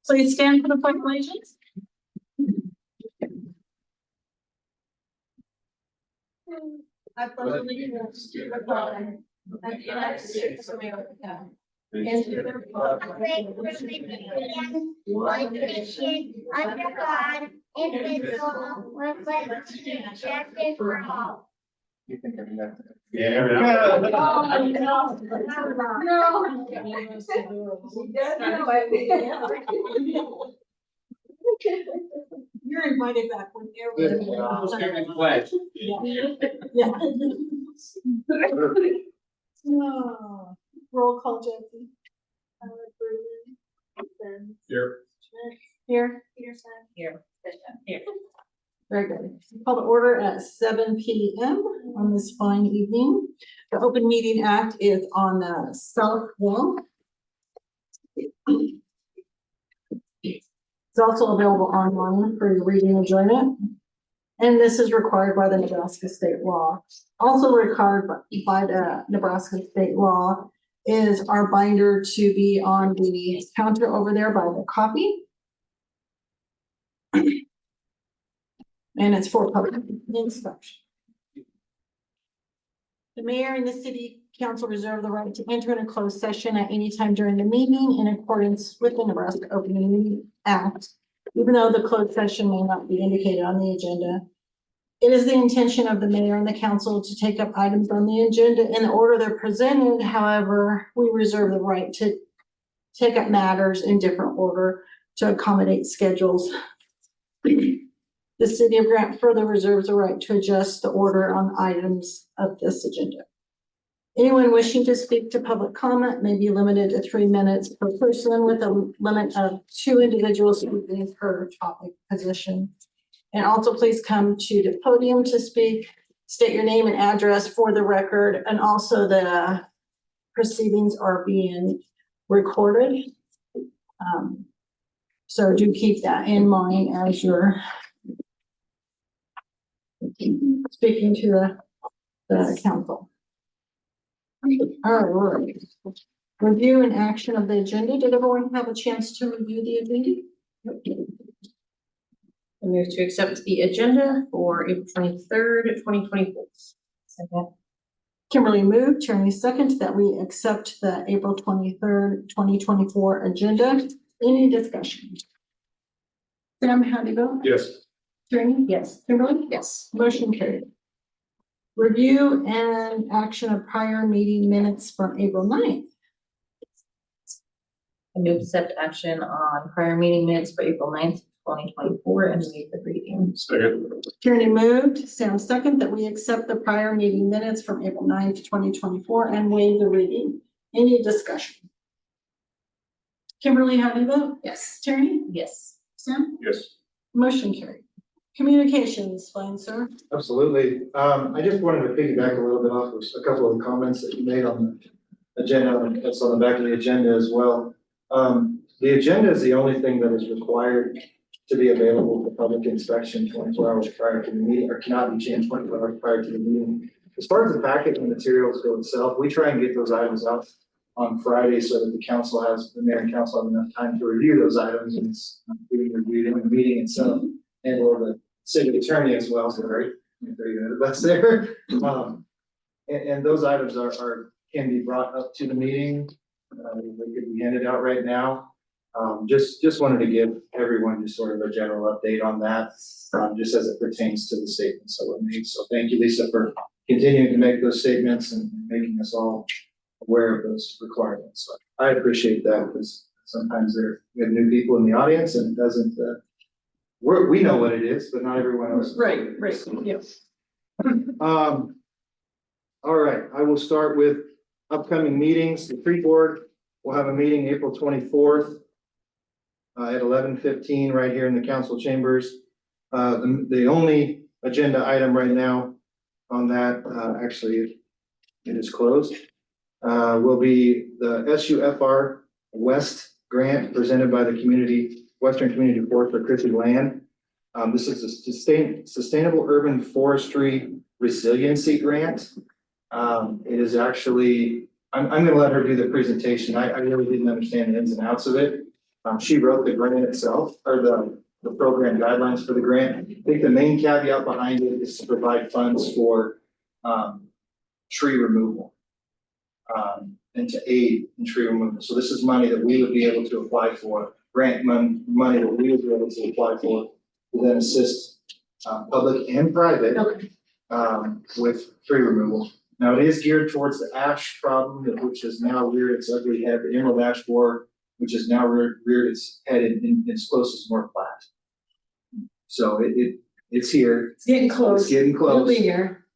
Please stand for the pledge of allegiance. I pledge allegiance to the flag of the United States of America and to the republic for which it stands, one nation, under God, indivisible, with liberty and justice for all. You can give me that. You're invited back whenever. Yeah. Oh, roll call, Jesse. Here. Here. Peterson. Here. Here. Very good. Call to order at 7 p.m. on this fine evening. The Open Meeting Act is on the south wall. It's also available online for your reading and enjoyment. And this is required by the Nebraska state law. Also required by the Nebraska state law is our binder to be on the counter over there by the coffee. And it's for public inspection. The mayor and the city council reserve the right to enter in a closed session at any time during the meeting in accordance with the Nebraska Open Meeting Act, even though the closed session may not be indicated on the agenda. It is the intention of the mayor and the council to take up items on the agenda in the order they're presented. However, we reserve the right to take up matters in different order to accommodate schedules. The city of Grant further reserves the right to adjust the order on items of this agenda. Anyone wishing to speak to public comment may be limited to 3 minutes per person with a limit of 2 individuals speaking per topic position. And also please come to the podium to speak, state your name and address for the record, and also the proceedings are being recorded. So do keep that in mind as you're speaking to the council. All right. Review and action of the agenda. Did everyone have a chance to review the agenda? I move to accept the agenda for April 23rd, 2024. Second. Kimberly moved, Tierney second, that we accept the April 23rd, 2024 agenda. Any discussion? Sam, how do you vote? Yes. Tierney? Yes. Kimberly? Yes. Motion carried. Review and action of prior meeting minutes from April 9th. I move to accept action on prior meeting minutes for April 9th, 2024 and waive the reading. Second. Tierney moved, Sam second, that we accept the prior meeting minutes from April 9th, 2024 and waive the reading. Any discussion? Kimberly, how do you vote? Yes. Tierney? Yes. Sam? Yes. Motion carried. Communications, fine, sir. Absolutely. I just wanted to piggyback a little bit off of a couple of the comments that you made on the agenda, and that's on the back of the agenda as well. The agenda is the only thing that is required to be available for public inspection 24 hours prior to the meeting, or cannot be changed 24 hours prior to the meeting. As far as the packet and materials go itself, we try and get those items out on Friday so that the mayor and council have enough time to review those items, and it's being reviewed in the meeting itself, and or the city attorney as well, so very good, that's there. And those items can be brought up to the meeting. They could be handed out right now. Just wanted to give everyone just sort of a general update on that, just as it pertains to the statements that were made. So thank you, Lisa, for continuing to make those statements and making us all aware of those requirements. So I appreciate that, because sometimes we have new people in the audience and it doesn't, we know what it is, but not everyone else. Right, yes. All right, I will start with upcoming meetings. The tree board will have a meeting April 24th at 11:15 right here in the council chambers. The only agenda item right now on that, actually it is closed, will be the SUFR West grant presented by the Western Community Forest for Chrissy Land. This is a sustainable urban forestry resiliency grant. It is actually, I'm gonna let her do the presentation. I really didn't understand the ins and outs of it. She wrote the grant itself, or the program guidelines for the grant. I think the main caveat behind it is to provide funds for, tree removal. And to aid in tree removal. So this is money that we would be able to apply for, grant money that we would be able to apply for, to then assist, public and private, Okay. with tree removal. Now, it is geared towards the ash problem, which has now reared its ugly head, the emerald ash borer, which has now reared its head in as close as North Platte. So it's here, It's getting it's close. getting It'll close. be here.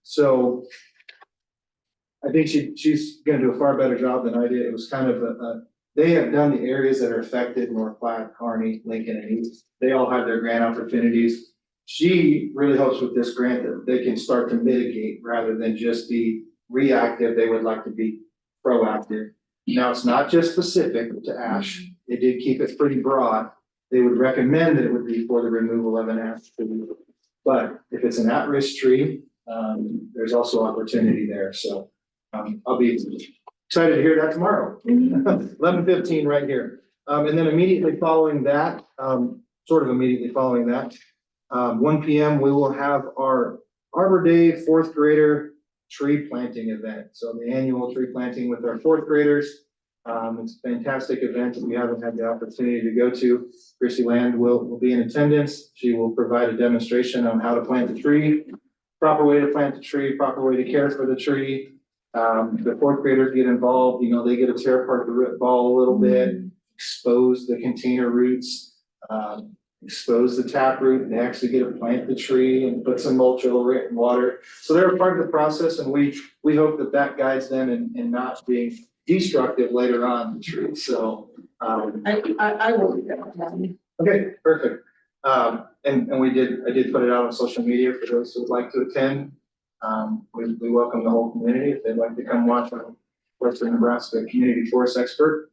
So I think she's gonna do a far better job than I did. It was kind of they have done the areas that are affected, North Platte, Kearney, Lincoln, and East. They all have their grant opportunities. She really hopes with this grant that they can start to mitigate rather than just be reactive. They would like to be proactive. Now, it's not just specific to ash. They did keep it pretty broad. They would recommend that it would be for the removal of an ash tree. But if it's an at-risk tree, there's also opportunity there. So I'll be excited to hear that tomorrow. 11:15 right here. And then immediately following that, 1 PM, we will have our Arbor Day fourth grader tree planting event. So the annual tree planting with our fourth graders. It's a fantastic event that we haven't had the opportunity to go to. Chrissy Land will be in attendance. She will provide a demonstration on how to plant the tree, proper way to plant the tree, proper way to care for the tree. The fourth graders get involved, they get to tear apart the root ball a little bit, expose the container roots, expose the tap root, and they actually get to plant the tree and put some mulch over it and water. So they're a part of the process, and we hope that guides them in not being destructive later on the tree. So, I will. Do that. okay, perfect. And I did put it out on social media for those who would like to attend. We welcome the whole community if they'd like to come watch our Western Nebraska Community Forest Expert.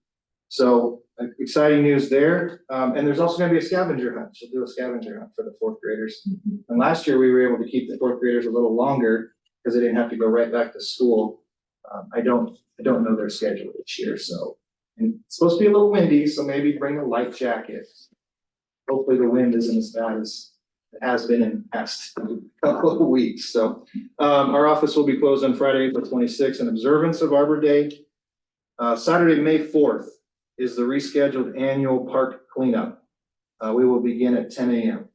So exciting news there. And there's also gonna be a scavenger hunt. She'll do a scavenger hunt for the fourth graders. And last year we were able to keep the fourth graders a little longer because they didn't have to go right back to school. I don't know their schedule this year, so. And it's supposed to be a little windy, so maybe bring a light jacket. Hopefully the wind isn't as bad as it has been in the past couple of weeks. So our office will be closed on Friday, April 26th in observance of Arbor Day. Saturday, May 4th is the rescheduled annual park cleanup. We will begin at 10 a.m.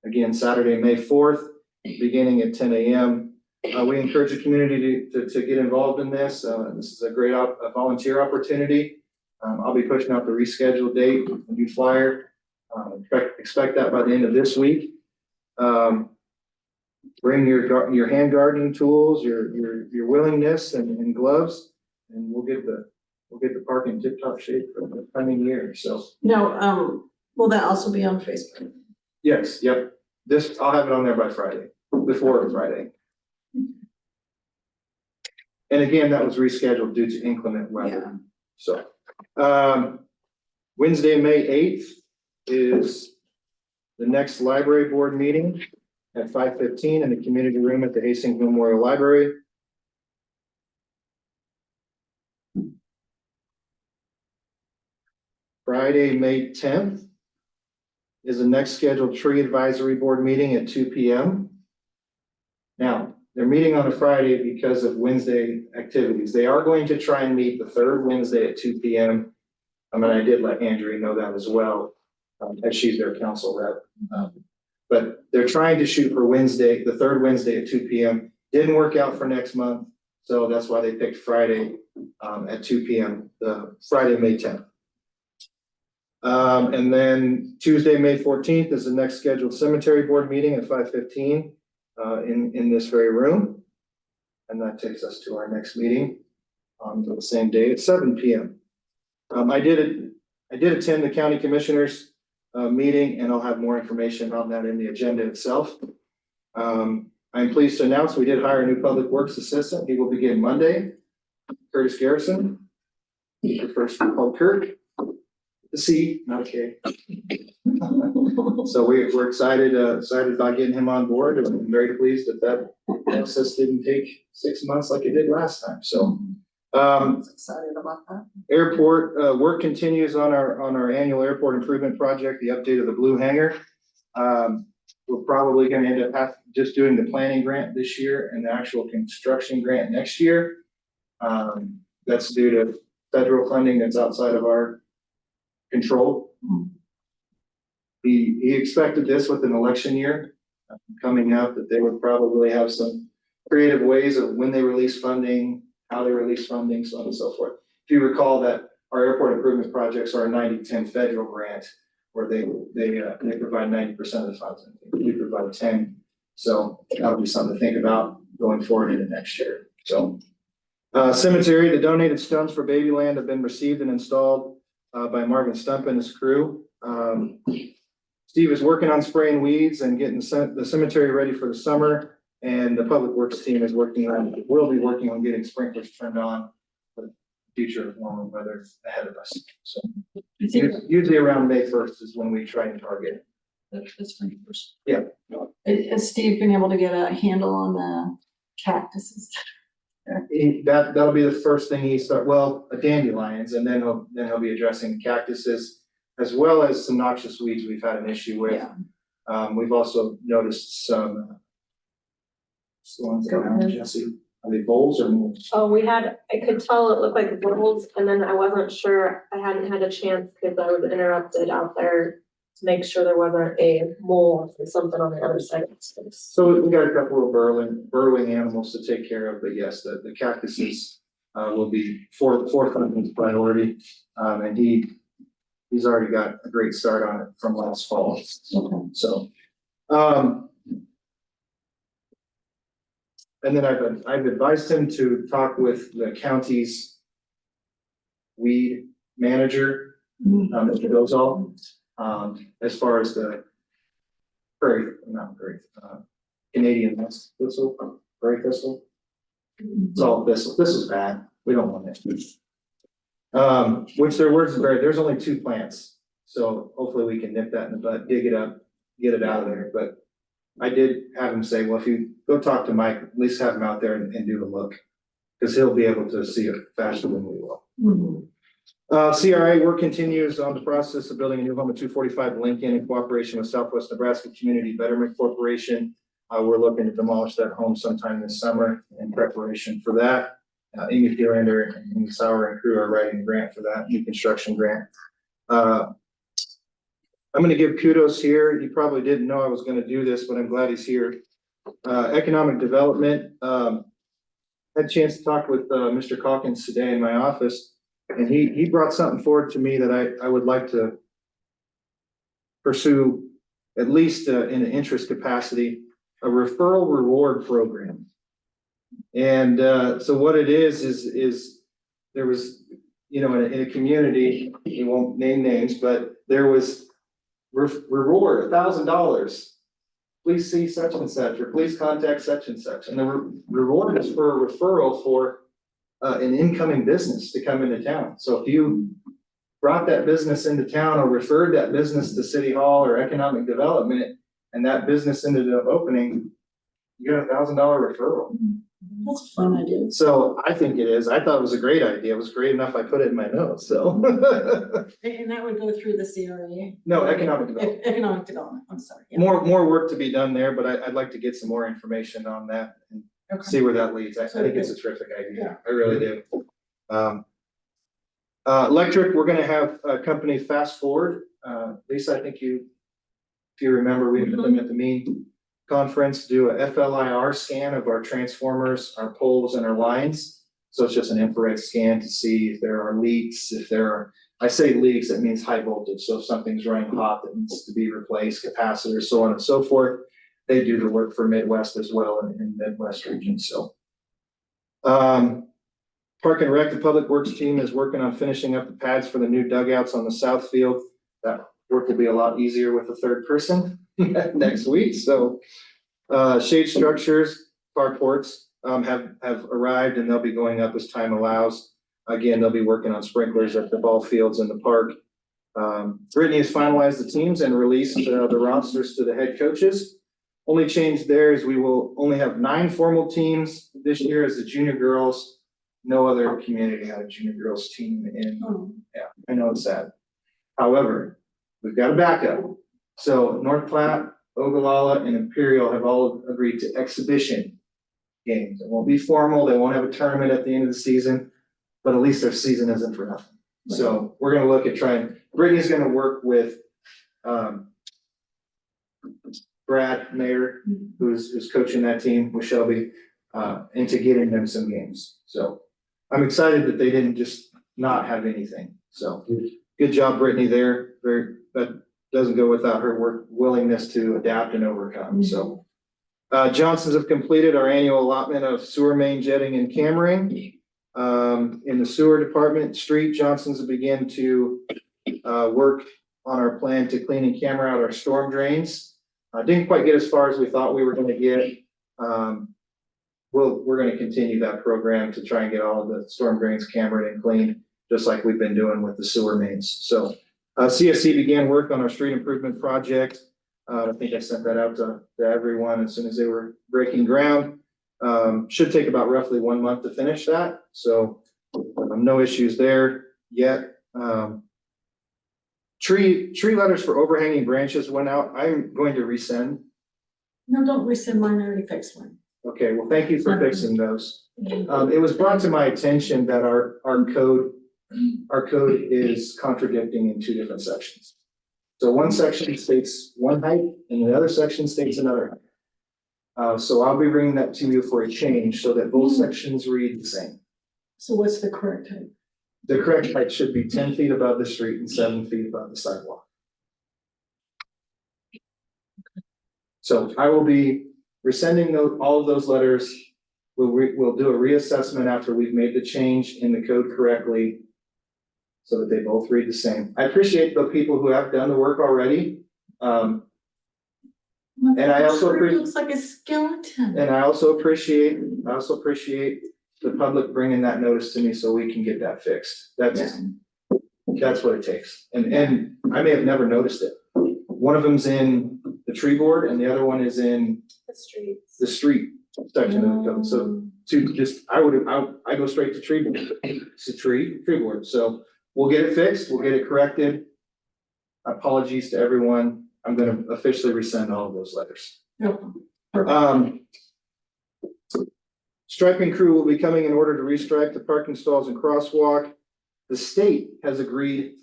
Again, Saturday, May 4th, beginning at 10 a.m. We encourage the community to get involved in this. This is a great volunteer opportunity. I'll be pushing out the rescheduled date, a new flyer. Expect that by the end of this week. Bring your hand gardening tools, your willingness and gloves, and we'll get the park in tip-top shape for the coming year. So No, will that also be on Facebook? yes, yep. I'll have it on there by Friday, before Friday. And again, that was rescheduled due to inclement weather. So, Wednesday, May 8th is the next library board meeting at 5:15 in the community room at the Hastings Memorial Library. Friday, May 10th is the next scheduled tree advisory board meeting at 2 p.m. Now, they're meeting on a Friday because of Wednesday activities. They are going to try and meet the third Wednesday at 2 p.m. I did let Andrea know that as well, as she's their council rep. But they're trying to shoot for Wednesday, the third Wednesday at 2 p.m. Didn't work out for next month, so that's why they picked Friday at 2 p.m., the Friday, May 10th. And then Tuesday, May 14th is the next scheduled cemetery board meeting at 5:15 in this very room. And that takes us to our next meeting on the same day at 7 p.m. I did attend the county commissioners meeting, and I'll have more information on that in the agenda itself. I'm pleased to announce we did hire a new public works assistant. He will begin Monday, Curtis Garrison. he prefers to be called Kirk. The C, not a K. So we're excited about getting him on board, and I'm very pleased that process didn't take 6 months like it did last time, so. Excited about that. Airport, work continues on our annual airport improvement project, the update of the blue hangar. We're probably gonna end up just doing the planning grant this year and the actual construction grant next year. That's due to federal funding that's outside of our control. He expected this with an election year coming up, that they would probably have some creative ways of when they release funding, how they release funding, so on and so forth. If you recall that our airport improvement projects are a 90-10 federal grant, where they provide 90% of the funds, and we provide 10. So that'll be something to think about going forward into next year. So cemetery, the donated stones for Babyland have been received and installed by Marvin Stump and his crew. Steve is working on spraying weeds and getting the cemetery ready for the summer. And the public works team is will be working on getting sprinklers turned on for the future of warmer weather ahead of us. So usually around May 1st is when we try and target. That's pretty first. Yeah. Has Steve been able to get a handle on the cactuses? That'll be the first thing he dandelions, and then he'll be addressing the cactuses as well as some noxious weeds we've had an issue with. Yeah. We've also noticed some. The ones that are around, Jesse, are they voles or moles? Oh, I could tell it looked like voles, and then I wasn't sure, I hadn't had a chance because I was interrupted out there to make sure there wasn't a mole or something on the other side of the space. So we got a couple of burrowing animals to take care of, but yes, the cactuses will be fourth on his priority. And he's already got a great start on it from last fall. Okay. So, and then I've advised him to talk with the county's weed manager, Mr. Dozal, as far as the Canadian thistle, prairie thistle. It's all thistle. This is bad. We don't want it. Which their words are there's only 2 plants. So hopefully we can nip that in the bud, dig it up, get it out of there. But I did have him say, well, if you go talk to Mike, at least have him out there and do a look, because he'll be able to see it faster than we will. CRA work continues on the process of building a new home at 245 Lincoln in cooperation with Southwest Nebraska Community Betterment Corporation. We're looking to demolish that home sometime this summer in preparation for that. Amy Thielander and Amy Sauer and crew are writing a grant for that, new construction grant. I'm going to give kudos here. You probably didn't know I was going to do this, but I'm glad he's here. Economic development. Had a chance to talk with Mr. Calkins today in my office, and he brought something forward to me that I would like to pursue, at least in an interest capacity, a referral reward program. And so what it is there was, in a community, we won't name names, but there was reward $1,000. Please see such and such, or please contact such and such. And the reward is for a referral for an incoming business to come into town. So if you brought that business into town or referred that business to City Hall or economic development, and that business ended up opening, you got $1,000 referral. That's a fun idea. So I think it is. I thought it was a great idea. It was great enough I put it in my notes, so. And that would go through the CRA? No, economic development. Economic development, I'm sorry. Yeah. More work to be done there, but I'd like to get some more information on that and Okay. see where that leads. I think it's a terrific idea. I really do. Electric, we're gonna have a company Fast Forward. Lisa, I think if you remember, we met them at the meeting conference, do a FLIR scan of our transformers, our poles and our lines. So it's just an infrared scan to see if there are leaks, I say leaks, that means high voltage. So if something's running hot that needs to be replaced, capacitors, so on and so forth. They do the work for Midwest as well in Midwest region. So, Park and Rec, the Public Works team is working on finishing up the pads for the new dugouts on the south field. That work will be a lot easier with a third person next week. So, shade structures, carports have arrived, and they'll be going up as time allows. Again, they'll be working on sprinklers at the ball fields in the park. Brittany has finalized the teams and released the rosters to the head coaches. Only change there is we will only have 9 formal teams this year as the junior girls. No other community had a junior girls team in, Oh, yeah, I know it's sad. However, we've got a backup. So North Platte, Ogallala, and Imperial have all agreed to exhibition games. It won't be formal, they won't have a tournament at the end of the season, but at least their season isn't for nothing. So we're gonna look at trying, Brittany's gonna work with, Brad Mayer, who's coaching that team with Shelby, into getting them some games. So I'm excited that they didn't just not have anything. So good job, Brittany, there. That doesn't go without her willingness to adapt and overcome. So Johnsons have completed our annual allotment of sewer main jetting and cammering. In the sewer department, street, Johnsons have begun to work on our plan to clean and camera out our storm drains. Didn't quite get as far as we thought we were gonna get. We're gonna continue that program to try and get all of the storm drains cambered and cleaned, just like we've been doing with the sewer mains. So CSC began work on our street improvement project. I think I sent that out to everyone as soon as they were breaking ground. Should take about roughly 1 month to finish that, so no issues there yet. Tree letters for overhanging branches went out. I'm going to resend. no, don't rescind mine, I already fixed one. Okay, well, thank you for fixing those. It was brought to my attention that our code is contradicting in 2 different sections. So one section states one height and the other section states another height. So I'll be bringing that to you for a change so that both sections read the same. So what's the correct height? The correct height should be 10 feet above the street and 7 feet above the sidewalk. So I will be resending all of those letters. We'll do a reassessment after we've made the change in the code correctly, so that they both read the same. I appreciate the people who have done the work already. And I also It looks like a skeleton. And I also appreciate the public bringing that notice to me so we can get that fixed. That's what it takes. And I may have never noticed it. One of them's in the tree board and the other one is in The streets. the street section of the code. So I go straight to tree board. It's a tree board. So we'll get it fixed. We'll get it corrected. Apologies to everyone. I'm gonna officially resend all of those letters. Striping crew will be coming in order to restripe the parking stalls and crosswalk. The state has agreed.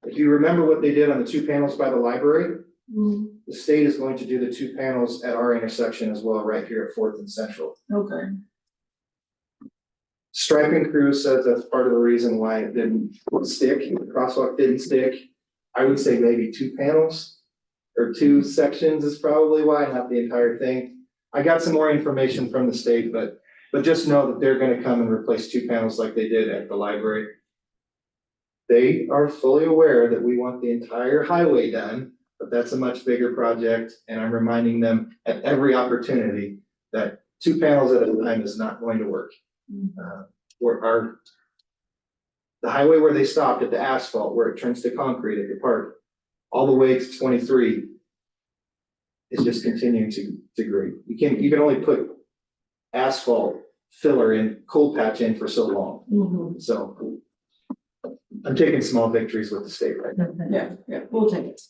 If you remember what they did on the 2 panels by the library, the state is going to do the 2 panels at our intersection as well, right here at 4th and Central. Okay. Striping crew says that's part of the reason why it didn't stick, the crosswalk didn't stick. I would say maybe 2 panels or 2 sections is probably why, not the entire thing. I got some more information from the state, but just know that they're gonna come and replace 2 panels like they did at the library. They are fully aware that we want the entire highway done, but that's a much bigger project, and I'm reminding them at every opportunity that 2 panels at a time is not going to work. The highway where they stopped at the asphalt, where it turns to concrete at the park, all the way to 23 is just continuing to degrade. You can only put asphalt filler in, cold patch in for so long. So I'm taking small victories with the state right now. Yeah, we'll take it.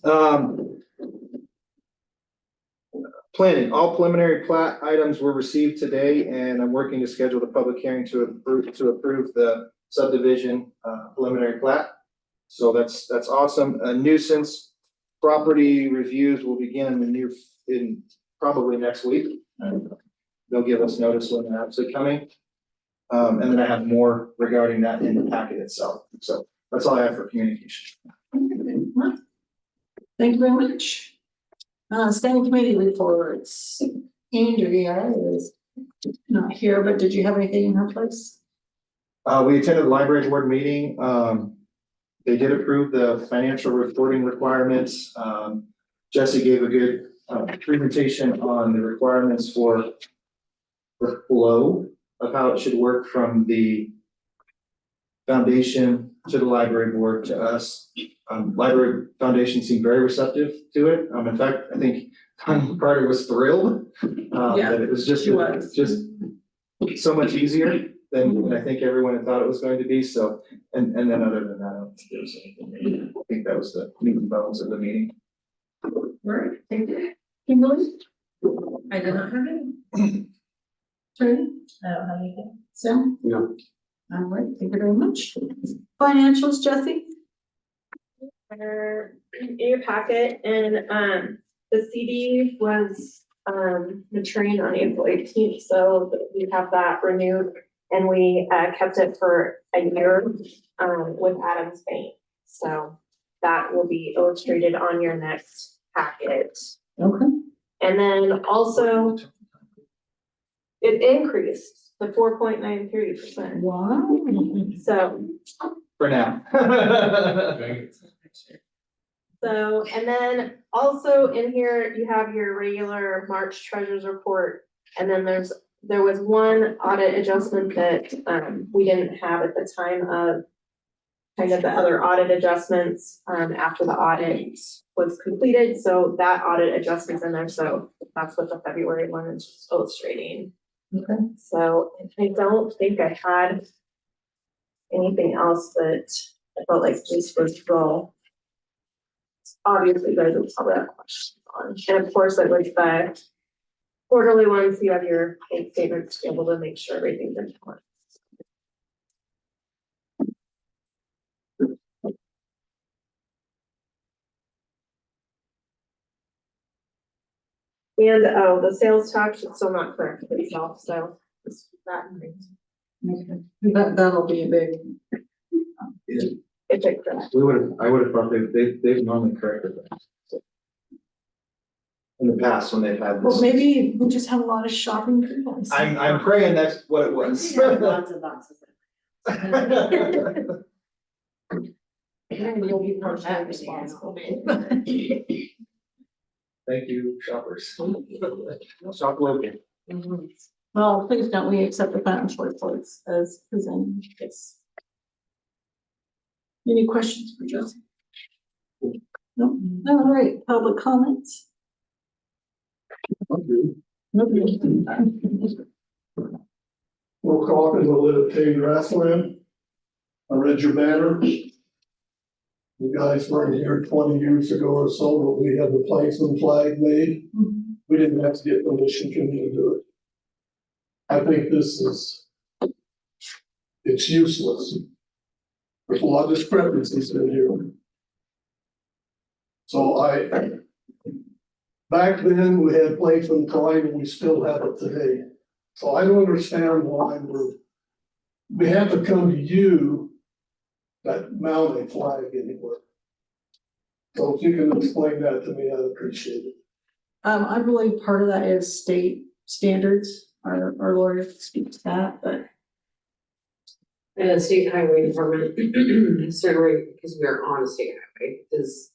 Planning, all preliminary plat items were received today, and I'm working to schedule the public hearing to approve the subdivision preliminary plat. So that's awesome. A nuisance property reviews will begin in probably next week. They'll give us notice when they're actually coming. And then I have more regarding that in the packet itself. So that's all I have for communication. Thank you very much. Standing committee reports. Andrea is not here, but did you have anything in her place? We attended the library board meeting. They did approve the financial reporting requirements. Jesse gave a good presentation on the requirements for the flow of how it should work from the foundation, to the library board, to us. Library Foundation seemed very receptive to it. In fact, I think Tanya Carter was thrilled. Yeah, That it was just, she was. just so much easier than I think everyone had thought it was going to be, so, and then other than that, I don't think there was anything. I think that was the meat and bones of the meeting. Right, thank you. Kimberly? I did not have any. Attorney? I don't have anything. Sam? No. All right, thank you very much. Financials, Jesse? Are in your packet, and the CD was maturing on April 18th, so we have that renewed, and we kept it for a year with Adams Bank. So that will be illustrated on your next packet. Okay. And then also it increased to 4.93%. Wow. So For now. So, and then also in here, you have your regular March treasurer's report. And then there was one audit adjustment that we didn't have at the time of kind of the other audit adjustments after the audit was completed. So that audit adjustment's in there. So that's what the February one is just illustrating. Okay. So I don't think I had anything else that I felt like this was real. Obviously, you guys will probably have questions on, and of course, it was the quarterly ones, you have your bank statements to be able to make sure everything's in order. And, oh, the sales tax is still not correct for itself, so just keep that in mind. Okay. That'll be a big. If it's correct. I would have thought they've normally corrected that. In the past, when they've had Well, this. maybe we just have a lot of shopping coupons. I'm praying that's what it was. Lots of boxes. And you'll be partially responsible. Thank you, shoppers. Shop local. Well, please don't we accept the financial reports as presented. Yes. Any questions for Jesse? No, all right, public comments? Nobody. Will Calkins, I live at King Grassland. I read your banner. You guys weren't here 20 years ago or so, but we had the Plankston flag made. We didn't have to get permission from you to do it. I think this is, it's useless. There's a lot of discrepancies in here. So back then, we had Plankston flag and we still have it today. So I don't understand why we have to come to you that mount a flag anywhere. So if you can explain that to me, I'd appreciate it. I believe part of that is state standards. Our lawyer speaks to that, but And the state highway department, certainly because we are on a state highway, is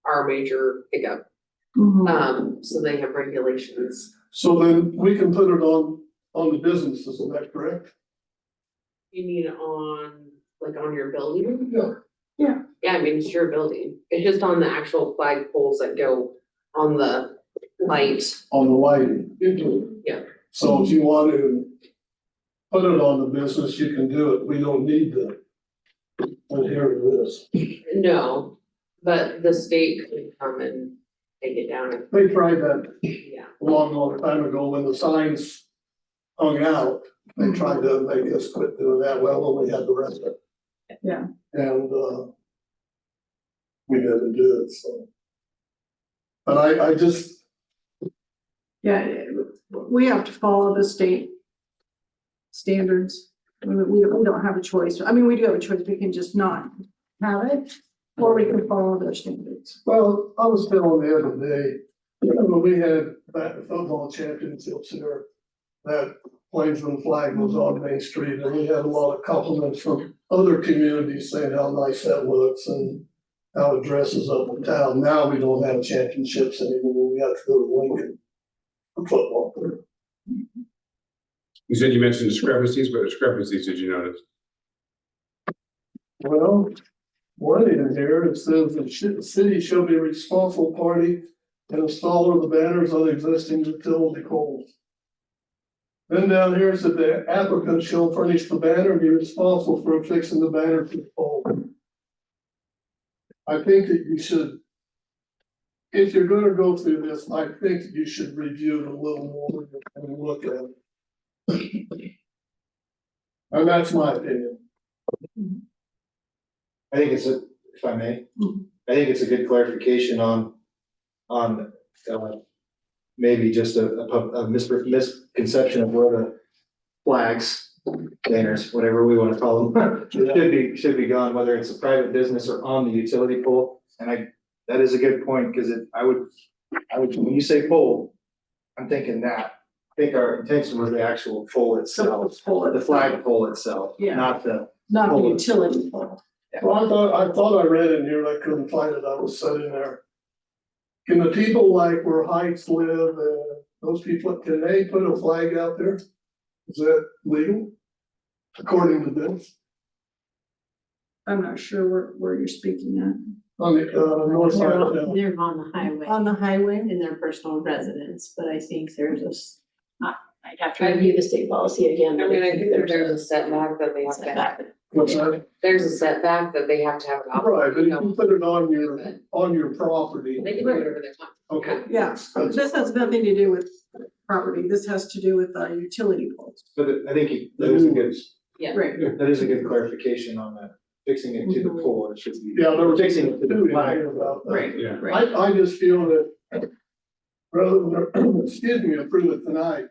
our major pickup. So they have regulations. So then we can put it on the businesses, is that correct? You need it on, like on your building? Yeah. Yeah, I mean, it's your building. It's just on the actual flag poles that go on the light. On the lighting. Yeah. So if you want to put it on the business, you can do it. We don't need to adhere to this. No, but the state could come and take it down. They tried that Yeah. a long time ago when the signs hung out. They tried to make us quit doing that. Well, when we had the rest of it. yeah. And, we didn't do it, so. But I just, Yeah, we have to follow the state standards. We don't have a choice. I mean, we do have a choice. We can just not have it, or we can follow their standards. well, I was telling the other day, when we had back the football championships here, that Plainsman flag was on Main Street, and we had a lot of compliments from other communities saying how nice that looks and how it dresses up the town. Now we don't have championships anymore. We have to go to Lincoln for football. You said you mentioned discrepancies, but discrepancies did you notice? Well, one in here, it says the city shall be responsible party and installer of the banners on existing utility poles. Then down here it said the applicant shall furnish the banner and be responsible for affixing the banner to the pole. I think that you should, if you're gonna go through this, I think that you should review it a little more and look at it. And that's my opinion. I think it's a, if I may, I think it's a good clarification on, maybe just a misconception of where the flags, banners, whatever we wanna call them, should be gone, whether it's a private business or on the utility pole. And that is a good point, cause I would, when you say pole, I'm thinking that. I think our intention was the actual pole itself, the flag pole itself, Yeah. not the. Not the Pole. utility pole. Well, I thought I read in here, and I couldn't find it, I was sitting there. Can the people like where Heights live, those people, can they put a flag out there? Is that legal? According to this, I'm not sure where you're speaking on the, north side of town. They're on the highway, at. On the highway? in their personal residence, but I think there's I'd have to review the state policy again. I but mean, I think that there's a setback that they have to have, What's that? there's a setback that they have to have. Right, but if you put it on your property. They can do whatever they want. Okay. Yeah, this has nothing to do with property. This has to do with utility poles. But I think that is a good, Right. that is a good clarification on that, fixing it to the pole, it should be. Yeah, there was Fixing it to two the in flag. here about that. Right. Yeah. Right. I just feel that rather than, excuse me, approve it tonight,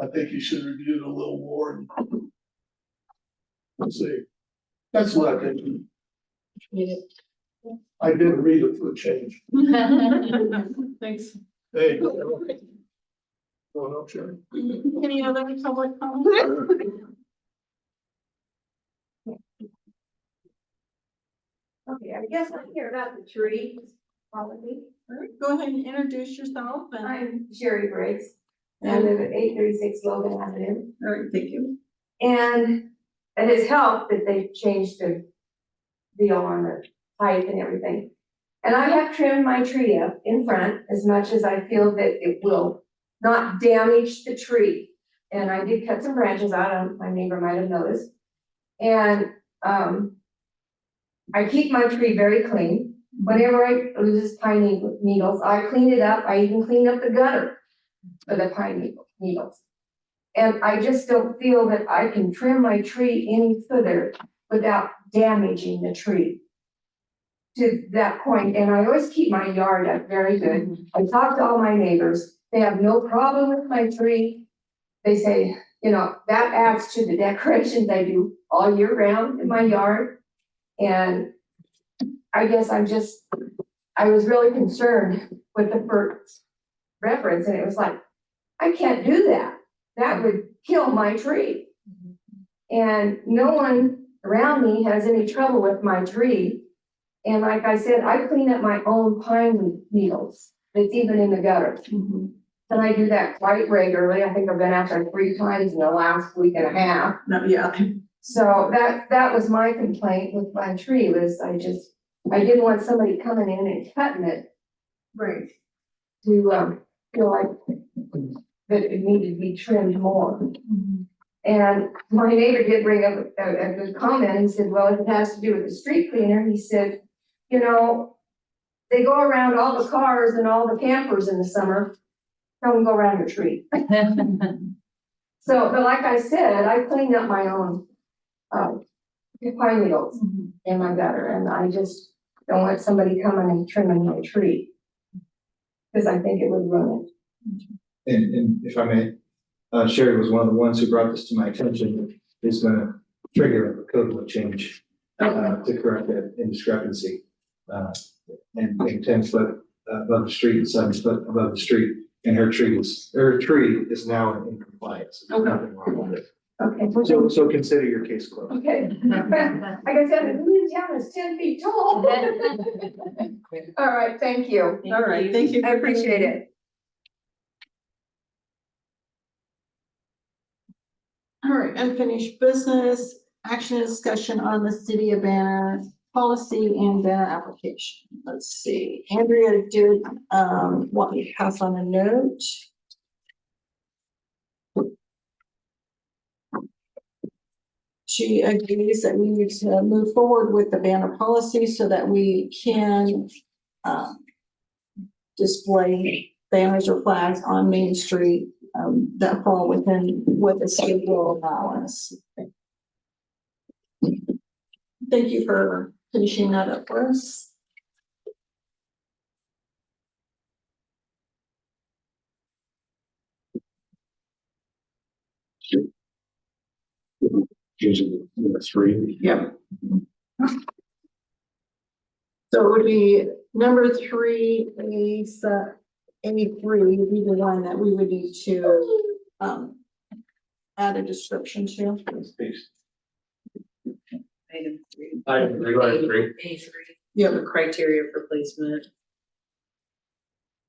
I think you should review it a little more and let's see. That's my opinion. I didn't read it for a change. Thanks. Hey. Going up, Sharon. Any other public comment? Okay, I guess I'm here about the tree policy. All right, go ahead and introduce yourself and, all I'm Sherry Briggs, and I live at 836 Logan Avenue. right, thank you. And it has helped that they've changed the deal on the height and everything. And I have trimmed my tree up in front as much as I feel that it will not damage the tree. And I did cut some branches out, my neighbor might have noticed. And, I keep my tree very clean. Whenever I lose pine needles, I clean it up. I even clean up the gutter for the pine needles. And I just don't feel that I can trim my tree any further without damaging the tree to that point. And I always keep my yard up very good. I talk to all my neighbors. They have no problem with my tree. They say, you know, that adds to the decorations I do all year round in my yard. And I guess I was really concerned with the first reference, and it was like, I can't do that. That would kill my tree. And no one around me has any trouble with my tree. And like I said, I clean up my own pine needles. It's even in the gutter. And I do that quite regularly. I think I've been out there 3 times in the last week and a half. No, yeah. So that was my complaint with my tree was I didn't want somebody coming in and cutting it Right. to, feel like that it needed to be trimmed more. And my neighbor did bring up a good comment. He said, well, if it has to do with the street cleaner, he said, you know, they go around all the cars and all the campers in the summer. Don't go around your tree. So, but like I said, I cleaned up my own pine needles in my gutter, and I just don't want somebody coming and trimming my tree. Cause I think it would ruin it. And if I may, Sherry was one of the ones who brought this to my attention, is gonna trigger a code law change, to correct that indiscrepancy. And 10 foot above the street and 7 foot above the street, and her tree is now in compliance. There's nothing wrong with it. Okay. So consider your case closed. Okay. Like I said, the new town is 10 feet tall. All right, thank you. All right, thank you. I appreciate it. All right, unfinished business, action and discussion on the city of Banner policy and banner application. Let's see, Andrea did, want me to pass on a note. She agrees that we need to move forward with the banner policy so that we can, display banners or flags on Main Street, that fall within what the state will allow us. Thank you for finishing that up for us. Usually, three. Yep. So it would be number 3, A3 would be the one that we would need to, add a description to. Item 3. Item three. A3. Yep. The criteria for placement.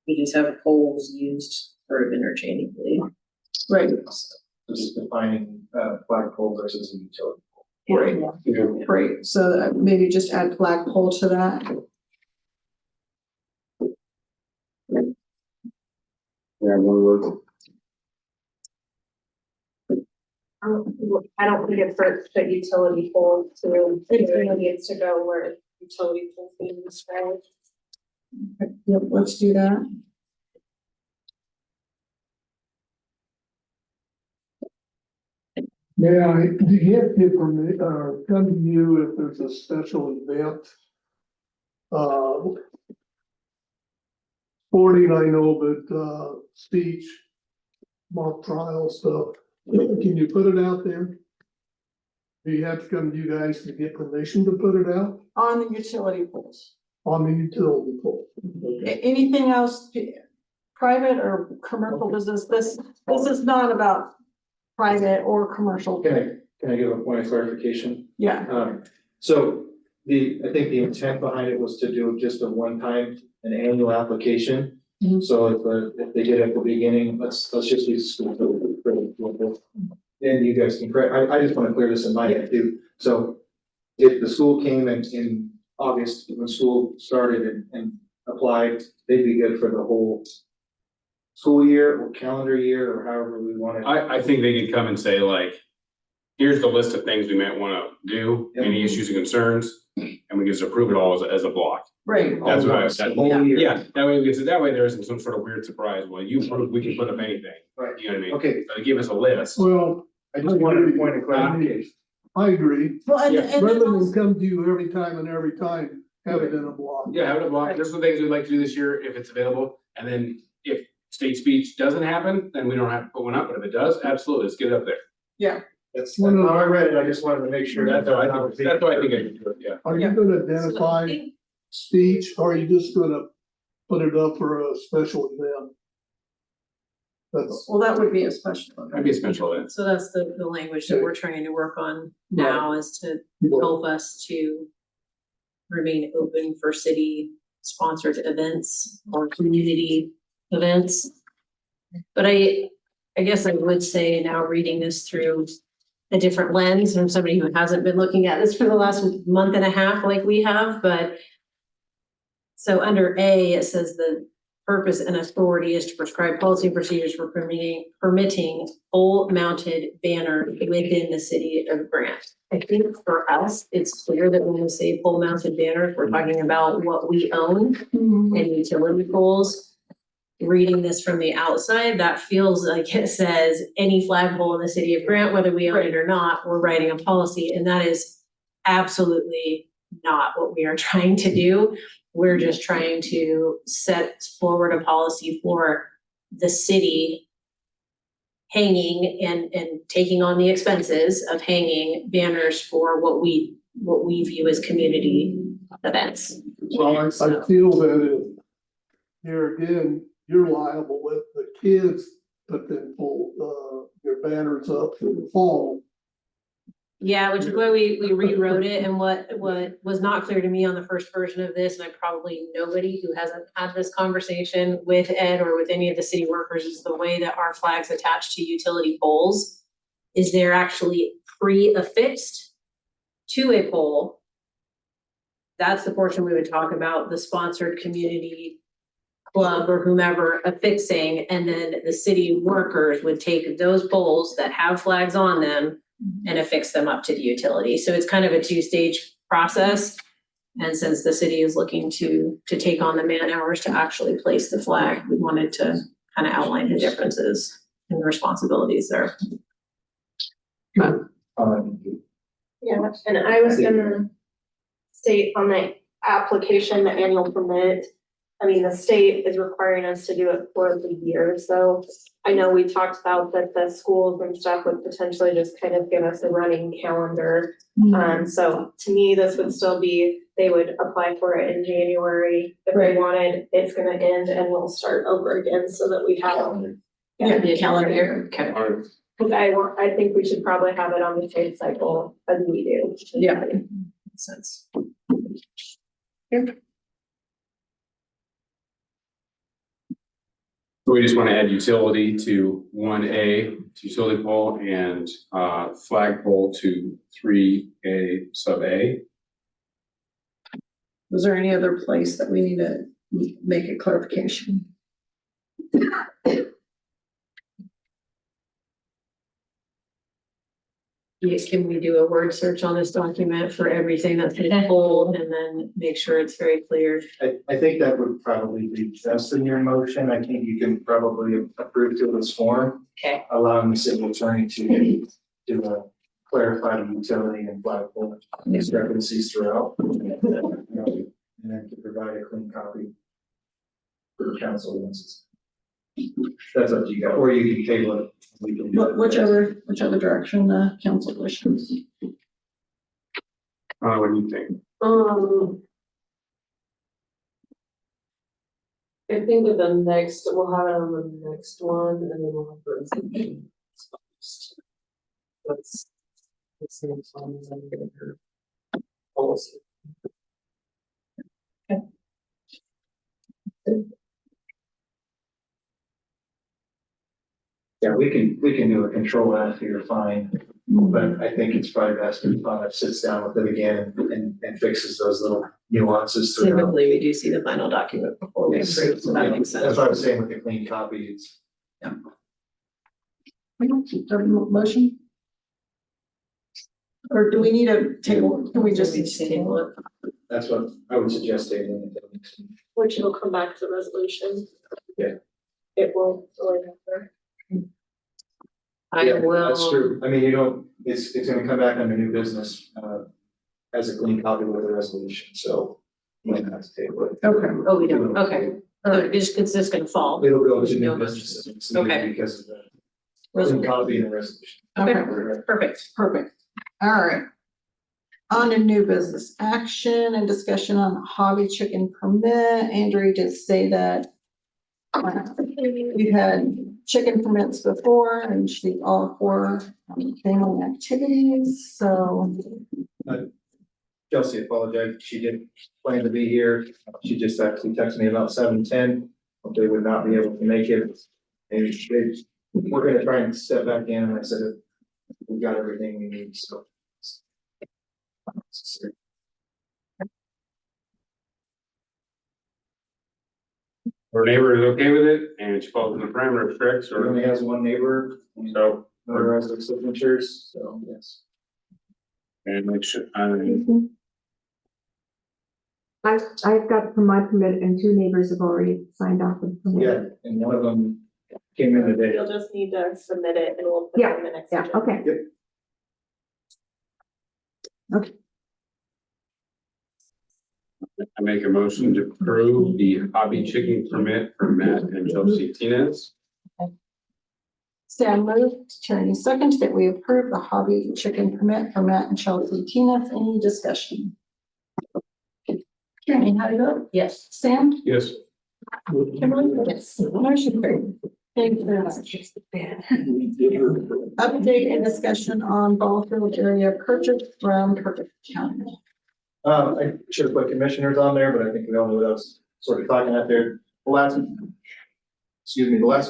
We just have poles used sort of interchangeably. Right. This is defining, flagpole versus a utility pole. Right. Right, so maybe just add flagpole to that. Yeah, one word. I don't think it's hurts that utility pole to, it really needs to go where utility poles being described. Yep, let's do that. Yeah, do you have to permit, come to you if there's a special event? Sporting, I know, but, speech, mock trial stuff, can you put it out there? Do you have to come to you guys to get permission to put it out On the utility poles. on the utility pole? Anything else, private or commercial business, this is not about private or commercial. Can I give a point of clarification? Yeah, So I think the intent behind it was to do just a one-time, an annual application. Mhm. So if they did it at the beginning, let's just use school. And you guys can correct, I just want to clear this in my head too. So if the school came in August, when school started and applied, they'd be good for the whole school year or calendar year or however we want it. I think they could come and say like, here's the list of things we might wanna do, any issues and concerns, and we can just approve it all as a block. right. That's what I The said. whole year. Yeah, that way there isn't some sort of weird surprise, well, you approve, we can put up anything, Right, you know what I mean? okay, So give us a list. Well, I just wanted a point of clarification. I agree, Well, and, Yeah, and then rather than also- come to you every time, have it in a block. Yeah, have it a block, there's some things we'd like to do this year if it's available, and then if state speech doesn't happen, then we don't have to put one up, but if it does, absolutely, let's get it up there. That's how I read it, I just wanted to make sure. That's how I think I can do it, yeah. Are you Yeah. gonna identify speech, or are you just gonna put it up for a special event? That's, well, that would be a special. That'd be a special event. So that's the language that we're trying to work on now is to help us to remain open for city sponsored events or community events. But I guess I would say now reading this through a different lens from somebody who hasn't been looking at this for the last month and a half like we have, but so under A, it says the purpose and authority is to prescribe policy and procedures for permitting pole mounted banners within the city of Grant. I think for us, it's clear that when we say pole mounted banners, we're talking about what we own Mhm. and utility poles. Reading this from the outside, that feels like it says any flagpole in the city of Grant, whether we own it or not, we're writing a policy, and that is absolutely not what we are trying to do. We're just trying to set forward a policy for the city hanging and taking on the expenses of hanging banners for what we view as community events. well, I feel that if, here again, you're liable with the kids, but then pull, your banners up for the fall. Yeah, which is why we rewrote it, and what was not clear to me on the first version of this, and I probably nobody who hasn't had this conversation with Ed or with any of the city workers, is the way that our flags attach to utility poles is they're actually pre-affixed to a pole. That's the portion we would talk about, the sponsored community club or whomever affixing, and then the city workers would take those poles that have flags on them and affix them up to the utility. So it's kind of a two-stage process. And since the city is looking to take on the man hours to actually place the flag, we wanted to kind of outline the differences and the responsibilities there. Yeah, and I was gonna state on the application, the annual permit. I mean, the state is requiring us to do it for the year, so I know we talked about that the schools and stuff would potentially just kind of give us a running calendar. So to me, this would still be, they would apply for it in January. If they wanted, it's gonna end and we'll start over again so that we have. Yeah, be a calendar year. Okay. Cause I think we should probably have it on the same cycle as we do. Yeah. Makes sense. So we just want to add utility to 1A, to utility pole, and flag pole to 3A sub A. Was there any other place that we need to make a clarification? Yes, can we do a word search on this document for everything that's in bold and then make sure it's very clear? I think that would probably be best in your motion. I think you can probably approve to this form, Okay. allowing the city attorney to clarify the utility and flagpole discrepancies throughout. And then to provide a clean copy for the council once it's. That's up to you guys, or you can table it. We can do it. Whichever direction the council wishes. What do you think? I think that the next, we'll have it on the next one, and then we'll have the resolution. That's the same time as I'm getting her policy. Yeah, we can do a control F here, fine, but I think it's probably best if Bob sits down with it again and fixes those little nuances throughout. Typically, we do see the final document before we Yes. approve, so that makes That's sense. what I was saying with the clean copy, it's. Motion? Or do we need a table? Can we just Table it? That's what I would suggest tabling it. Which will come back to resolution. Yeah. It will, really matter. I Yeah, will. That's true. I mean, you don't, it's gonna come back under new business, as a clean copy with a resolution, so you might have to table it. Okay. Oh, we don't, okay. So it's just gonna fall. It'll go to No new motion. business. It's needed Okay. because of the clean copy and the resolution. Okay, perfect. Perfect. All right. On to new business action and discussion on hobby chicken permit. Andrew did say that we've had chicken permits before and she all for family activities, so. Chelsea apologized. She didn't plan to be here. She just actually texted me about 7:10. They would not be able to make it. And we're gonna try and step back in, and I said, we got everything we need, so. Our neighbor is okay with it, and she falls in the parameter of tricks, She or only has one neighbor, so, no rest of signatures, so yes. and make sure, I've got from my permit and 2 neighbors have already signed off with the permit. Yeah, and one of them came in today. You'll just need to submit it and we'll put it in the next. Yeah, agenda. okay. I make a motion to approve the hobby chicken permit for Matt and Chelsea Tinez. Sam moved, Tierney second, that we approve the hobby chicken permit for Matt and Chelsea Tina. Any discussion? Tierney, how do you vote? Yes. Sam? Yes. Kimberly? Yes. Motion carried. Thank you very much. Update and discussion on Ballfield area purchase from Purchase County. I should have put commissioners on there, but I think we all know what I was sort of talking out there. The last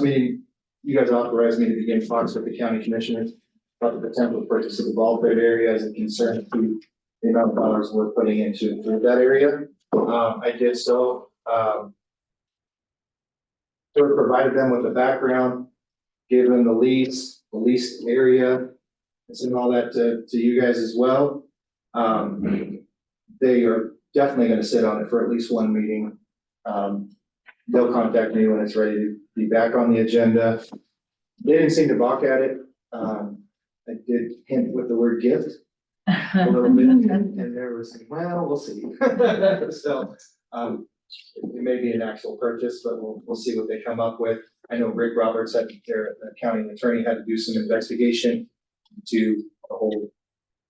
meeting, you guys authorized me to begin talks with the county commissioners about the potential purchase of the Ballfield area as a concern to the amount of dollars we're putting in to improve that area. I did so, sort of provided them with the background, gave them the lease area, and sent all that to you guys as well. They are definitely gonna sit on it for at least one meeting. They'll contact me when it's ready to be back on the agenda. They didn't seem to balk at it. I did hint with the word gift a little bit, and there was, well, we'll see. So, it may be an actual purchase, but we'll see what they come up with. I know Rick Roberts, at their county attorney, had to do some investigation to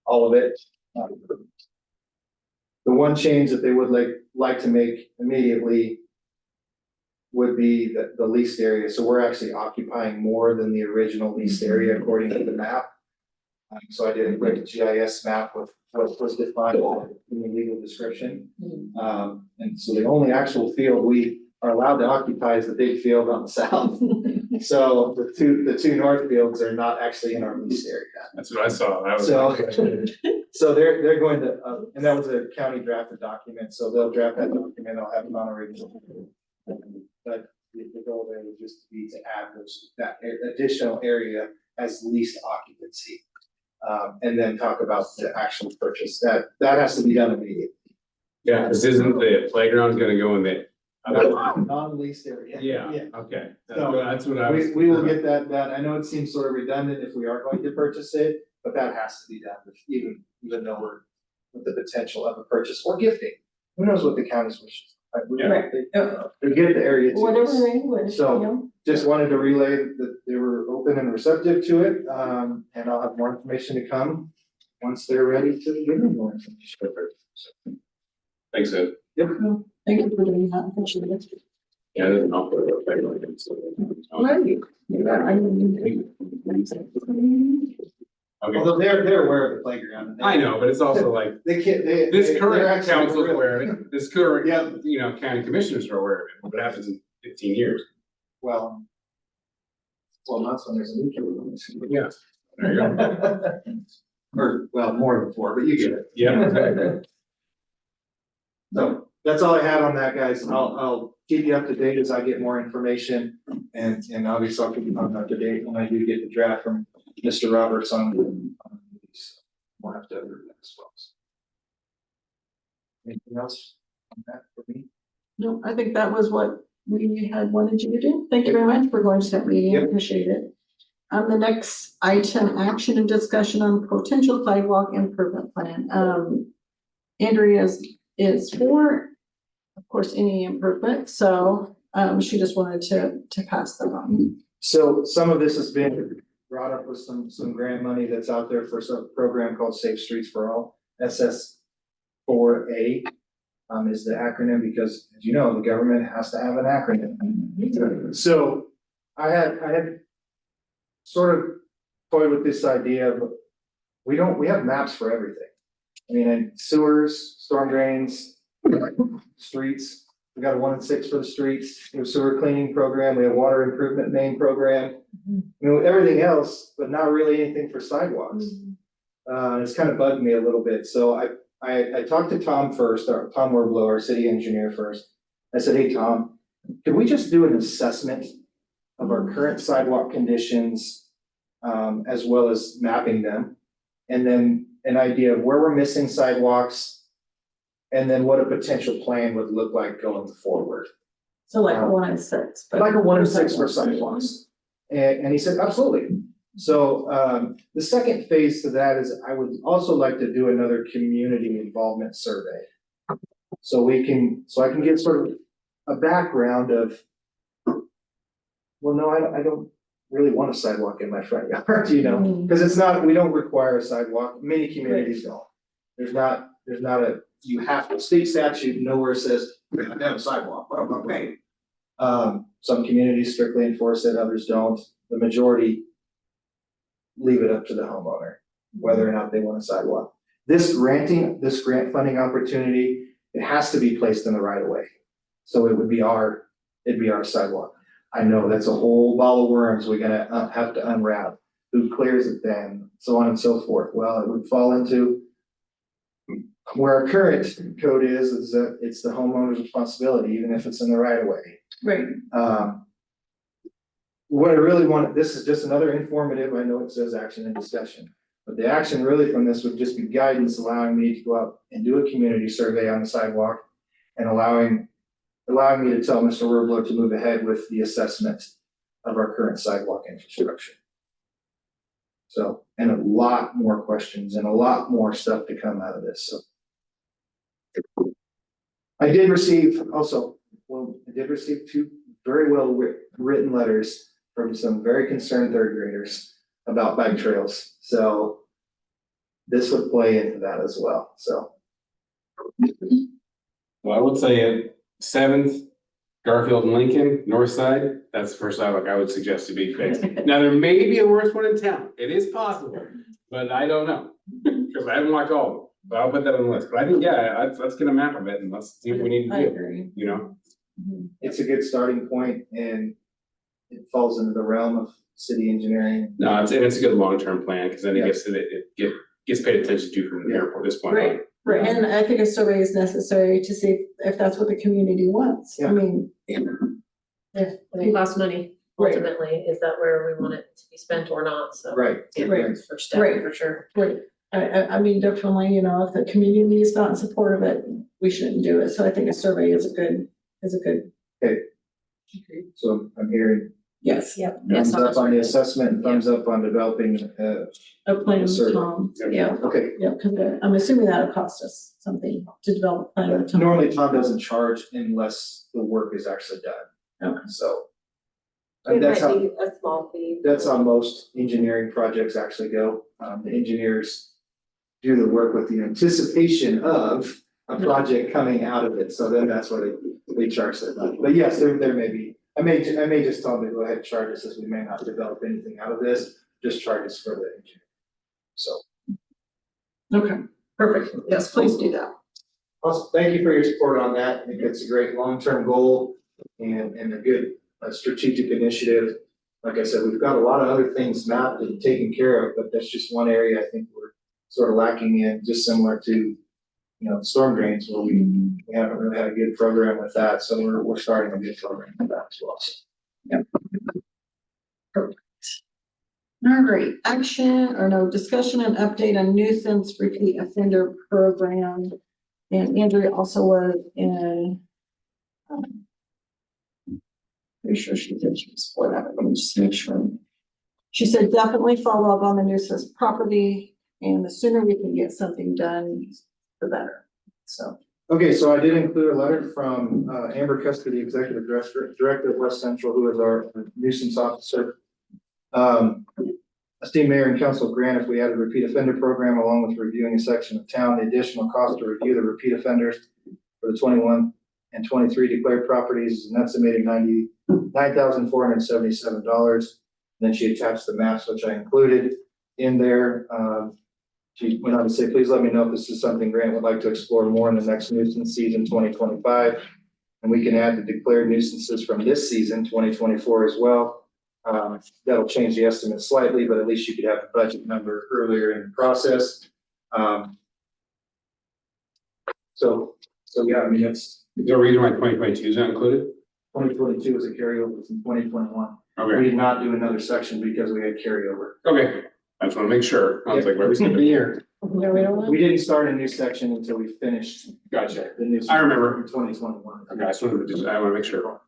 all of it. The one change that they would like to make immediately would be the leased area. So we're actually occupying more than the original leased area according to the map. So I did a quick GIS map with what was defined in the legal description. And so the only actual field we are allowed to occupy is the big field on the south. So the two north fields are not actually in our leased area. That's what I saw. That was. So they're going to, and that was a county drafted document, so they'll draft that document, I'll have it on original. But the goal there would just be to add that additional area as leased occupancy. And then talk about the actual purchase, that has to be done immediately. Yeah, this isn't the playground gonna go in the. Non-leased area. Yeah, okay, So, that's what I was. We will get that done. I know it seems sort of redundant if we are going to purchase it, but that has to be done, even though we're with the potential of a purchase or gifting. Who knows what the county's wishes? Right. They get the area to us. Whatever they wish, So- you know? Just wanted to relay that they were open and receptive to it, and I'll have more information to come once they're ready to give me more information. Thanks, Ed. Yep. Thank you for doing that, appreciate it. Yeah, there's an awful lot of playground. Right. Yeah, I mean. Okay, Although they're aware of the playground. and they- I know, but it's also like, They can't, this they're current actually council's real- aware of it, this current, Yeah. county commissioners are aware of it, what happens in 15 years? Well, months when there's a new kid. Yeah. There you go. Or, well, more than 4, but you get it. Yeah, exactly. So that's all I had on that, guys. I'll keep you up to date as I get more information. And obviously I'll keep you up to date when I do get the draft from Mr. Roberts on these. We'll have to approve that as well. Anything else on that for me? No, I think that was what we had wanted you to do. Thank you very much for going to that meeting, I Yep. appreciate it. The next item, action and discussion on potential sidewalk improvement plan. Andrea is for, of course, any improvement, so, she just wanted to pass that on. So some of this has been brought up with some grant money that's out there for some program called Safe Streets for All, SS4A. Is the acronym, because as you know, the government has to have an acronym. So I had sort of toyed with this idea of, we have maps for everything. I mean, and sewers, storm drains, streets, we got a 1 in 6 for the streets, we have sewer cleaning program, we have water improvement main program. Everything else, but not really anything for sidewalks. It's kind of bugged me a little bit, so I talked to Tom first, or Tom Warblow, our city engineer first. I said, hey, Tom, could we just do an assessment of our current sidewalk conditions, as well as mapping them? And then an idea of where we're missing sidewalks, and then what a potential plan would look like going forward. So like a 1 in 6. but- Like a 1 in 6 for sidewalks. And he said, absolutely. So, the second phase to that is I would also like to do another community involvement survey. So I can get sort of a background of, well, no, I don't really want a sidewalk in my front yard, because it's not, we don't require a sidewalk. Many communities don't. There's not a, you have to, state statute nowhere says, we have to have a sidewalk. Right. Some communities strictly enforce it, others don't. The majority leave it up to the homeowner, whether or not they want a sidewalk. This grant funding opportunity, it has to be placed in the right of way. So it'd be our sidewalk. I know that's a whole ball of worms we're gonna have to unwrap. Who clears it then? So on and so forth. Well, it would fall into where our current code is that it's the homeowner's responsibility, even if it's in the right of way. Right. What I really want, this is just another informative, I know it says action and discussion. But the action really from this would just be guidance, allowing me to go out and do a community survey on the sidewalk. And allowing me to tell Mr. Rubler to move ahead with the assessment of our current sidewalk infrastructure. So, and a lot more questions and a lot more stuff to come out of this, so. I did receive two very well written letters from some very concerned third graders about bike trails, so. This would play into that as well, so. Well, I would say 7th, Garfield and Lincoln, north side, that's the first sidewalk I would suggest to be fixed. Now, there may be a worse one in town, it is possible, but I don't know. Cause I haven't watched all of them, but I'll put that on the list, but I think, yeah, let's get a map of it and let's see what we need I to do, agree. you know? It's a good starting point and it falls into the realm of city engineering. No, it's a good long-term plan, cause then it gets paid attention to from the airport at this point. Right, right, and I think a survey is necessary to see if that's what the community wants. I Yeah. mean. It costs money, Right. ultimately, is that where we want it to be spent or not, so. Right, Yeah, Right. first step, Right. for sure. Right, I mean, definitely, you know, if the community is not in support of it, we shouldn't do it, so I think a survey is a good. so I'm hearing Yes. Yep. thumbs up on the assessment and thumbs up on developing, A plan with Survey. Tom, Yep. yeah, okay. yeah, because I'm assuming that'll cost us something to develop a plan with Tom. Normally Tom doesn't charge unless the work is actually done, Okay. so. It And that's might how, be a small fee. that's how most engineering projects actually go. The engineers do the work with the anticipation of a project coming out of it, so then that's why they charge that money. But yes, there may be, I may just tell them to go ahead and charge us, as we may not develop anything out of this, just charge us for the engineering. So, Okay, perfect, yes, please do that. awesome, thank you for your support on that, I think it's a great long-term goal and a good strategic initiative. Like I said, we've got a lot of other things mapped and taken care of, but that's just one area I think we're sort of lacking in, just similar to, storm drains, where we haven't really had a good program with that, so we're starting a good program with that as well. All right, discussion and update on nuisance repeat offender program. And Andrea also was in. Pretty sure she said she was for that, but let me just make sure. She said definitely follow up on the nuisance property, and the sooner we can get something done, the better, so. Okay, so I did include a letter from Amber Custer, the executive director of West Central, who is our nuisance officer. Esteemed Mayor and Council Grant, if we had a repeat offender program along with reviewing a section of town, the additional cost to review the repeat offenders for the 21 and 23 declared properties is an estimated $99,477. Then she attached the maps, which I included in there. She went on to say, please let me know if this is something Grant would like to explore more in the next nuisance season 2025. And we can add the declared nuisances from this season, 2024 as well. That'll change the estimate slightly, but at least you could have the budget number earlier in the process. So yeah, I mean, it's Is there a reason why 2022 is not included? 2022 is a carryover from 2021. We Okay, did not do another section because we had carryover. okay, I just wanna make sure, I was like, why are we skipping a year? No, we don't want. We didn't start a new section until we finished Gotcha, the new. I remember. In 2021. okay, I just wanted to, I wanna make sure.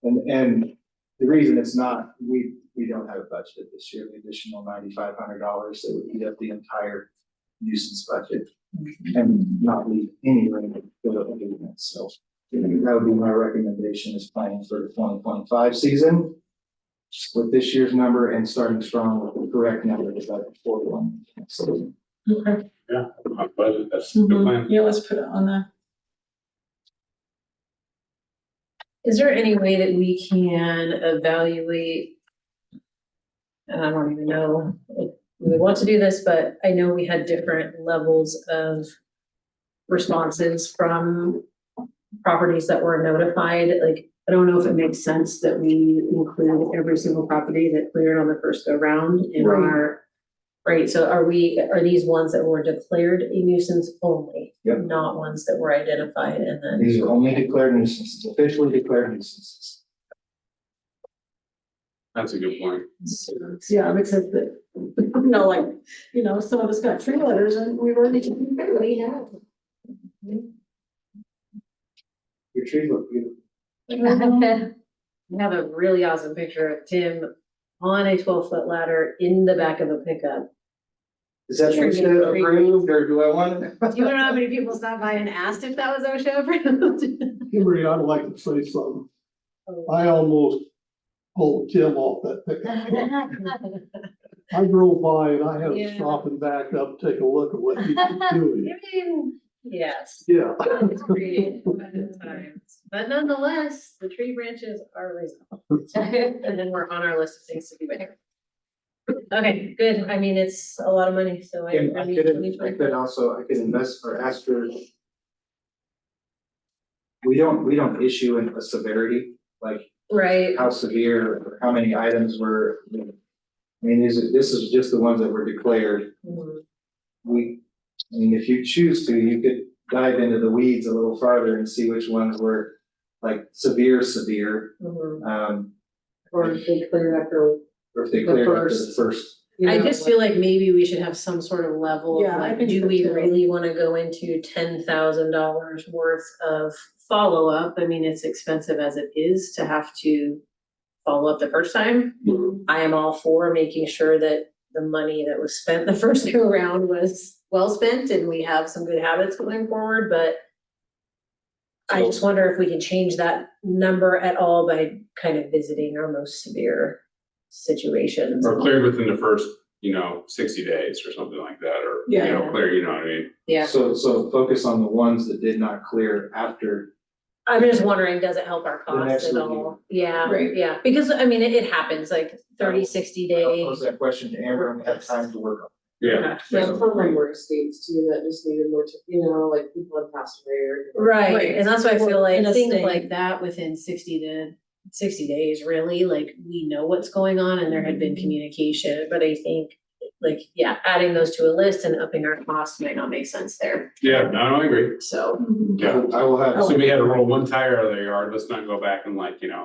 And the reason it's not, we don't have it budgeted this year, the additional $9,500 that would eat up the entire nuisance budget. And not leave any room for the ordinance, so that would be my recommendation, is planning for the 2025 season. With this year's number and starting strong with the correct number to budget for one. So Okay. Yeah, on budget, that's a good plan. Yeah, let's put it on the. Is there any way that we can evaluate? And I don't even know if we want to do this, but I know we had different levels of responses from properties that were notified. Like, I don't know if it makes sense that we include every single property that cleared on the first go round in Right. our Right, so are these ones that were declared a nuisance only? Yep. Not ones that were identified and then. These are only declared nuisances, officially declared nuisances. That's a good point. Yeah, because the, like, some of us got tree letters and we've already taken care of it. Your trees look beautiful. We have a really awesome picture of Tim on a 12-foot ladder in the back of a pickup. Is that Tree- OSHA tree- approved, or do I want it? Do you know how many people stopped by and asked if that was OSHA approved? Kimberly, I'd like to say something. I almost pulled Tim off that pickup. I drove by and I had Yeah. to stop and back up, take a look at what he was doing. I mean, yes. Yeah. It's pretty at times. But nonetheless, the tree branches are reasonable. And then we're on our list of things to do later. Okay, good. I mean, it's a lot of money, so I. And I could invest or ask for. We don't issue a severity, like Right, how severe or how many items were. I mean, this is just the ones that were declared. Mhm. If you choose to, you could dive into the weeds a little farther and see which ones were like severe. Mhm. Or if they clear after. Or if they The cleared after the first. first. you I know, just feel like maybe we should have some sort of level of Yeah, I like, think do so we too. really wanna go into $10,000 worth of follow-up? I mean, it's expensive as it is to have to follow up the first time. I am all for making sure that the money that was spent the first go around was well spent and we have some good habits going forward, but I just wonder if we can change that number at all by kind of visiting our most severe situations. Or cleared within the first, 60 days or something like that, or, Yeah. clear, you know what I mean? Yeah, So focus on the ones that did not clear after. I'm just wondering, does it help our The next costs at review. all? Yeah, Right. yeah, because I mean, it happens like 30, 60 I'll days. pose that question to Amber and we have time to work on. Yeah. Yeah, some of them were estates too, that just needed more, like people had passed away or. Right, and that's why I feel like In a things state. like that within 60 days, really, like, we know what's going on and there had been communication, but I think like, yeah, adding those to a list and upping our costs might not make sense there, Yeah, no, I agree. so. Yeah. I will have. So we had to roll one tire out of their yard, let's not go back and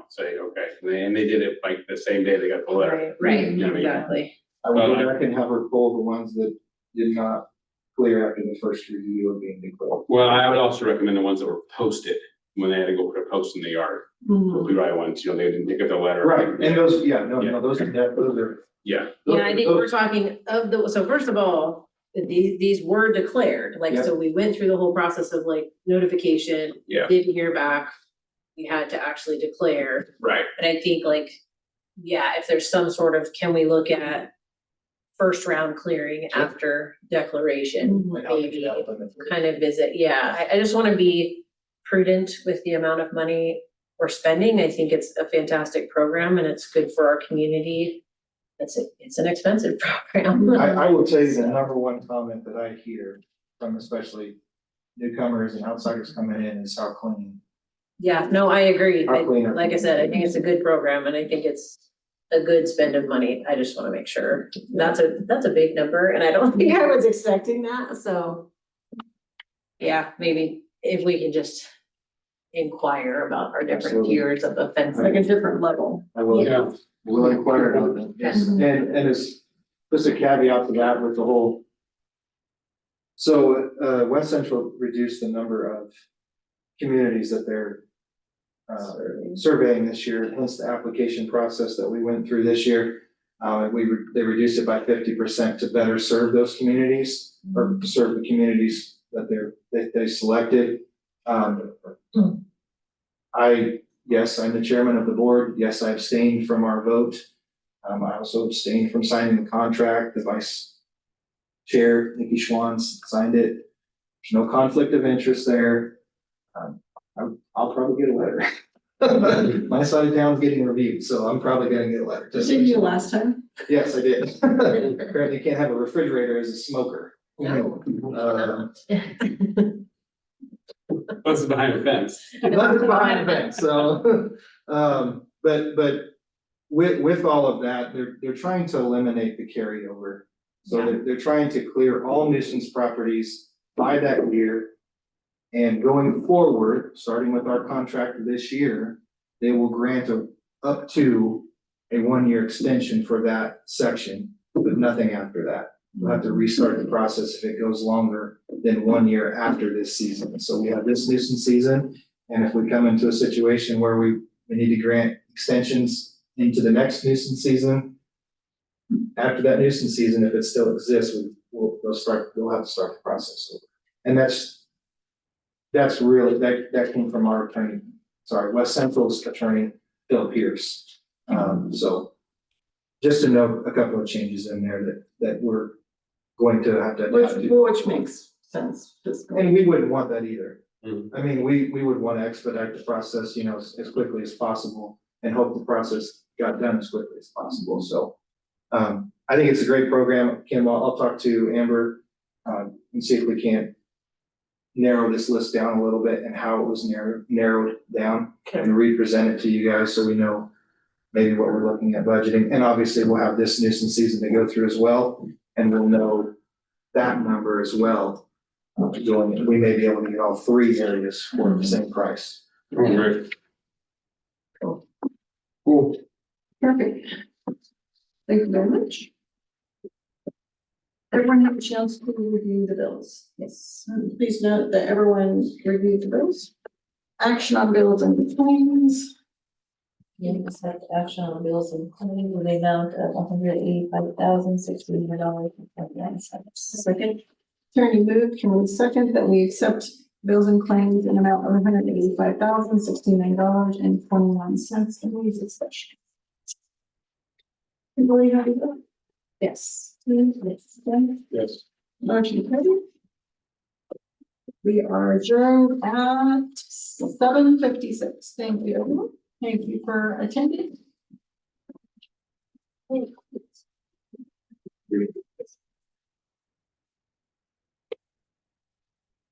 say, okay, and they did it like the same day they got the letter. Right, You know what I mean? exactly. I will go back and have her pull the ones that did not clear after the first review of being declared. Well, I would also recommend the ones that were posted, when they had to go put a post in the yard. Mhm. We write ones, they didn't pick up the letter. Right, and those, those are, Yeah, Yeah, I think we're talking so first of all, these were declared, like, so we went through the whole process of like notification. Yeah. Didn't hear back, we had to actually declare, right, and I think like, yeah, if there's some sort of, can we look at first round clearing after declaration, maybe kind of visit, yeah, I just wanna be prudent with the amount of money we're spending. I think it's a fantastic program and it's good for our community. It's an expensive program. I will tell you the number one comment that I hear from especially newcomers and outsiders coming in is how clean. Yeah, no, I agree. How clean are Like I said, I think it's a good program and I think it's a good spend of money. I just wanna make sure. That's a big number and I don't think I was expecting that, so. Yeah, maybe if we can just inquire about our different Absolutely. tiers of offense. Like a different level. I will, Yeah. will inquire about them, yes, and it's just a caveat to that with the whole. So, West Central reduced the number of communities that they're surveying this year, hence the application process that we went through this year. They reduced it by 50% to better serve those communities, or serve the communities that they selected. Yes, I'm the chairman of the board. Yes, I abstained from our vote. I also abstained from signing the contract. The vice chair, Nikki Schwanz, signed it. There's no conflict of interest there. I'll probably get a letter. My side of town's getting reviewed, so I'm probably gonna get a letter. Just so Did you know. last time? Yes, I did. Apparently you can't have a refrigerator as a smoker. What's behind the fence? Nothing's behind the fence, so, but with all of that, they're trying to eliminate the carryover. So they're trying to clear all nuisance properties by that year. And going forward, starting with our contract this year, they will grant up to a 1-year extension for that section, but nothing after that. We'll have to restart the process if it goes longer than 1 year after this season. So we have this nuisance season, and if we come into a situation where we need to grant extensions into the next nuisance season, after that nuisance season, if it still exists, we'll have to start the process over. And that's really, that came from our attorney, West Central's attorney, Phil Pierce. So just to note a couple of changes in there that we're going to have to adapt to. Which makes sense. And we wouldn't want that either. Mhm. I mean, we would want to expedite the process, as quickly as possible and hope the process got done as quickly as possible. So I think it's a great program. Kim, I'll talk to Amber and see if we can't narrow this list down a little bit and how it was narrowed down and re-present it to you guys so we know maybe what we're looking at budgeting. And obviously we'll have this nuisance season to go through as well, and we'll know that number as well. We may be able to get all 3 areas for the same price. Great. Cool. Perfect. Thank you very much. Everyone have a chance to review the bills? Yes. Please note that everyone reviewed the bills. Action on bills and claims. Yeah, accept action on bills and claims with the amount of $185,600.29. Second. Attorney moved, can we second that we accept bills and claims in amount of $185,069.29. Any discussion? Everybody have it? Yes. Yes. Yes. Motion carried. We are adjourned at 7:56. Thank you, everyone. Thank you for attending.